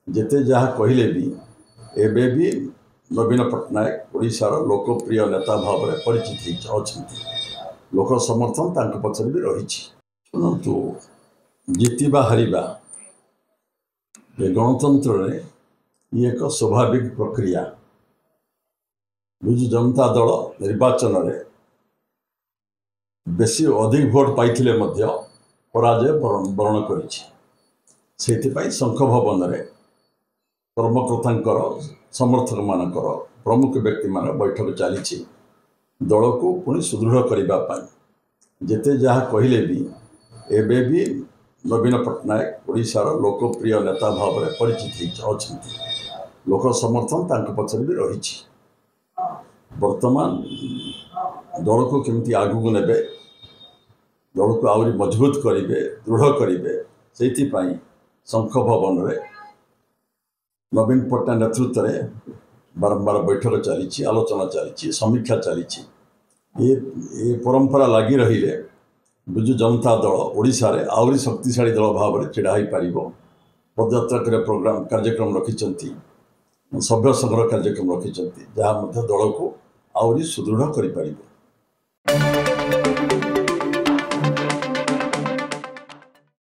जेते जहाँ कहले भी एबे भी नवीन पट्टनायक ओडिशार लोकप्रिय नेता भाव में परिचित अच्छा लोक समर्थन तांको पछरे भी रही। शुणु जितवा हारिबा ये गणतंत्र रे ये एक स्वाभाविक प्रक्रिया। विजु जनता दल निर्वाचन रे बेसी अधिक भोट पाइथिले मध्य पराजय वरण करिछि। शंख भवन रे कर्मकर्ता समर्थक मानकर प्रमुख व्यक्ति मान बैठक चली दल को पुणी सुदृढ़ करने जेते जहाँ कहले भी एबे भी नवीन पट्टनायक ओडिशार लोकप्रिय नेता भाव में परिचित अच्छा लोक समर्थन तांको पछरे भी रही। वर्तमान दल को केमती आगू को नेबे दल को आहरी मजबूत करेंगे दृढ़ करेंगे से शंख भवन रे नवीन पट्टनायक नेतृत्व में बारंबार बैठक चली आलोचना चली समीक्षा चली ये परंपरा लगी रही विजु जनता दल ओडिशा रे आहरी शक्तिशाली दल भाव में छिड़ा पार पदयात्रा प्रोग्राम कार्यक्रम रखिंट सभ्य संग्रह कार्यक्रम रखिंट जहाँ दल को आहरी सुदृढ़ कर।